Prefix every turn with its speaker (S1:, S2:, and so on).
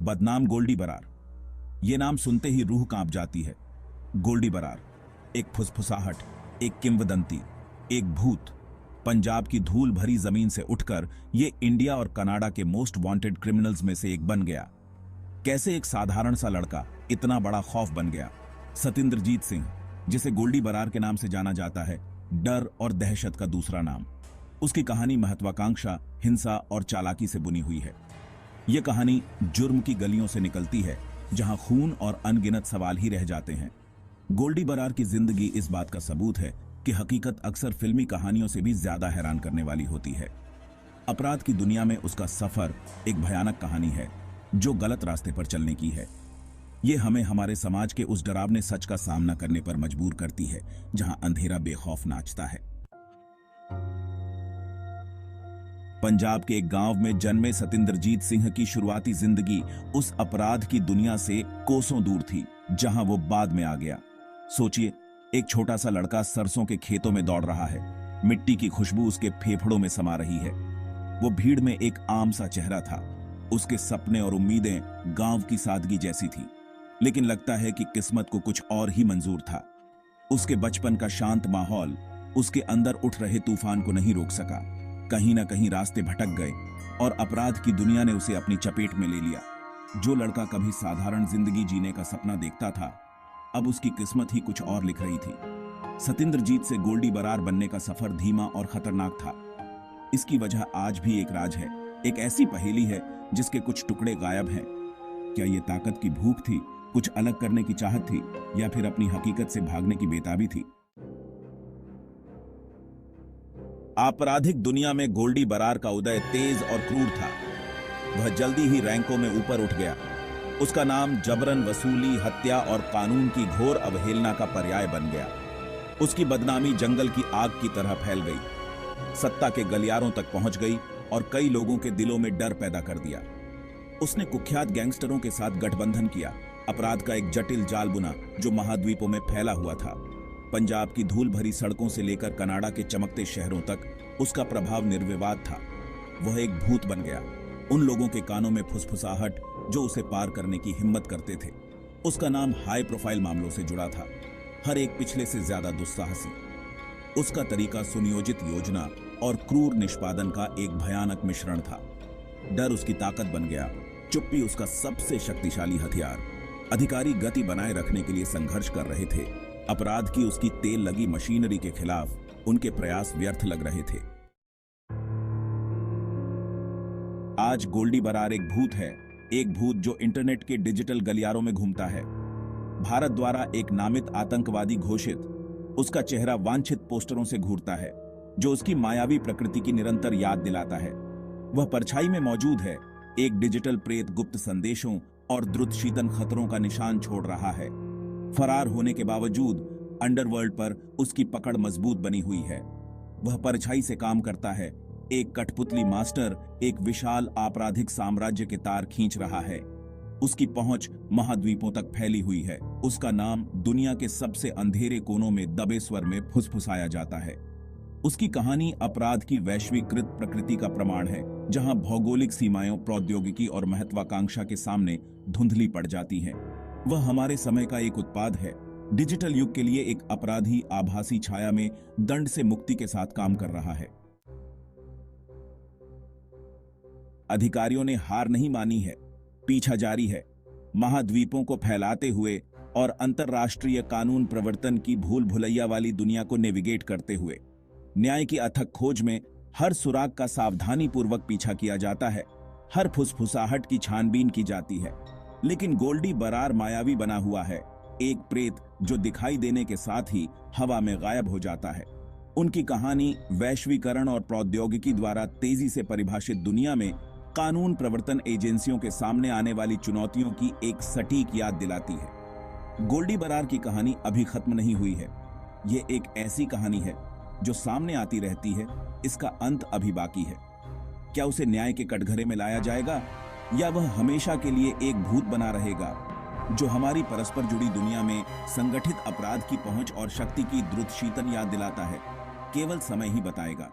S1: बदनाम गोल्डी बरार। ये नाम सुनते ही रूह कांप जाती है। गोल्डी बरार, एक फुसफुसाहट, एक किंवदंती, एक भूत। पंजाब की धूल भरी जमीन से उठकर ये इंडिया और कनाडा के मोस्ट वांटेड क्रिमिनल्स में से एक बन गया। कैसे एक साधारण सा लड़का इतना बड़ा खौफ बन गया? सतिंद्रजीत सिंह, जिसे गोल्डी बरार के नाम से जाना जाता है, डर और दहशत का दूसरा नाम। उसकी कहानी महत्वाकांक्षा, हिंसा और चालाकी से बुनी हुई है। यह कहानी जुर्म की गलियों से निकलती है, जहां खून और अनगिनत सवाल ही रह जाते हैं। गोल्डी बरार की जिंदगी इस बात का सबूत है कि हकीकत अक्सर फिल्मी कहानियों से भी ज्यादा हैरान करने वाली होती है। अपराध की दुनिया में उसका सफर एक भयानक कहानी है, जो गलत रास्ते पर चलने की है। यह हमें हमारे समाज के उस डरावने सच का सामना करने पर मजबूर करती है, जहां अंधेरा बेखौफ नाचता है। पंजाब के एक गांव में जन्मे सतिंद्रजीत सिंह की शुरुआती जिंदगी उस अपराध की दुनिया से कोसों दूर थी, जहां वो बाद में आ गया। सोचिए, एक छोटा सा लड़का सरसों के खेतों में दौड़ रहा है। मिट्टी की खुशबू उसके फेफड़ों में समा रही है। वो भीड़ में एक आम सा चेहरा था। उसके सपने और उम्मीदें गांव की सादगी जैसी थी, लेकिन लगता है कि किस्मत को कुछ और ही मंजूर था। उसके बचपन का शांत माहौल उसके अंदर उठ रहे तूफान को नहीं रोक सका। कहीं ना कहीं रास्ते भटक गए और अपराध की दुनिया ने उसे अपनी चपेट में ले लिया। जो लड़का कभी साधारण जिंदगी जीने का सपना देखता था, अब उसकी किस्मत ही कुछ और लिख रही थी। सतिंद्रजीत से गोल्डी बरार बनने का सफर धीमा और खतरनाक था। इसकी वजह आज भी एक राज है, एक ऐसी पहेली है जिसके कुछ टुकड़े गायब हैं। क्या ये ताकत की भूख थी, कुछ अलग करने की चाहत थी, या फिर अपनी हकीकत से भागने की बेताबी थी? आपराधिक दुनिया में गोल्डी बरार का उदय तेज और क्रूर था। वह जल्दी ही रैंकों में ऊपर उठ गया। उसका नाम जबरन वसूली, हत्या और कानून की घोर अवहेलना का पर्याय बन गया। उसकी बदनामी जंगल की आग की तरह फैल गई, सत्ता के गलियारों तक पहुंच गई और कई लोगों के दिलों में डर पैदा कर दिया। उसने कुख्यात गैंगस्टरों के साथ गठबंधन किया, अपराध का एक जटिल जाल बुना जो महाद्वीपों में फैला हुआ था। पंजाब की धूल भरी सड़कों से लेकर कनाडा के चमकते शहरों तक उसका प्रभाव निर्विवाद था। वह एक भूत बन गया। उन लोगों के कानों में फुसफुसाहट जो उसे पार करने की हिम्मत करते थे। उसका नाम हाई प्रोफाइल मामलों से जुड़ा था, हर एक पिछले से ज्यादा दुस्साहसी। उसका तरीका सुनियोजित योजना और क्रूर निष्पादन का एक भयानक मिश्रण था। डर उसकी ताकत बन गया, चुप्पी उसका सबसे शक्तिशाली हथियार। अधिकारी गति बनाए रखने के लिए संघर्ष कर रहे थे। अपराध की उसकी तेल लगी मशीनरी के खिलाफ उनके प्रयास व्यर्थ लग रहे थे। आज गोल्डी बरार एक भूत है, एक भूत जो इंटरनेट के डिजिटल गलियारों में घूमता है। भारत द्वारा एक नामित आतंकवादी घोषित, उसका चेहरा वांछित पोस्टरों से घूरता है, जो उसकी मायावी प्रकृति की निरंतर याद दिलाता है। वह परछाई में मौजूद है, एक डिजिटल प्रेत गुप्त संदेशों और द्रुत शीतन खतरों का निशान छोड़ रहा है। फरार होने के बावजूद अंडरवर्ल्ड पर उसकी पकड़ मजबूत बनी हुई है। वह परछाई से काम करता है, एक कठपुतली मास्टर एक विशाल आपराधिक साम्राज्य के तार खींच रहा है। उसकी पहुंच महाद्वीपों तक फैली हुई है। उसका नाम दुनिया के सबसे अंधेरे कोनों में दबे स्वर में फुसफुसाया जाता है। उसकी कहानी अपराध की वैश्वीकृत प्रकृति का प्रमाण है, जहां भौगोलिक सीमाएं, प्रौद्योगिकी और महत्वाकांक्षा के सामने धुंधली पड़ जाती हैं। वह हमारे समय का एक उत्पाद है, डिजिटल युग के लिए एक अपराधी आभासी छाया में दंड से मुक्ति के साथ काम कर रहा है। अधिकारियों ने हार नहीं मानी है, पीछा जारी है। महाद्वीपों को फैलाते हुए और अंतरराष्ट्रीय कानून प्रवर्तन की भूल भुलैया वाली दुनिया को नेविगेट करते हुए न्याय की अथक खोज में हर सुराग का सावधानी पूर्वक पीछा किया जाता है, हर फुसफुसाहट की छानबीन की जाती है। लेकिन गोल्डी बरार मायावी बना हुआ है, एक प्रेत जो दिखाई देने के साथ ही हवा में गायब हो जाता है। उनकी कहानी वैश्वीकरण और प्रौद्योगिकी द्वारा तेजी से परिभाषित दुनिया में कानून प्रवर्तन एजेंसियों के सामने आने वाली चुनौतियों की एक सटीक याद दिलाती है। गोल्डी बरार की कहानी अभी खत्म नहीं हुई है। ये एक ऐसी कहानी है जो सामने आती रहती है, इसका अंत अभी बाकी है। क्या उसे न्याय के कटघरे में लाया जाएगा, या वह हमेशा के लिए एक भूत बना रहेगा जो हमारी परस्पर जुड़ी दुनिया में संगठित अपराध की पहुंच और शक्ति की द्रुत शीतन याद दिलाता है? केवल समय ही बताएगा।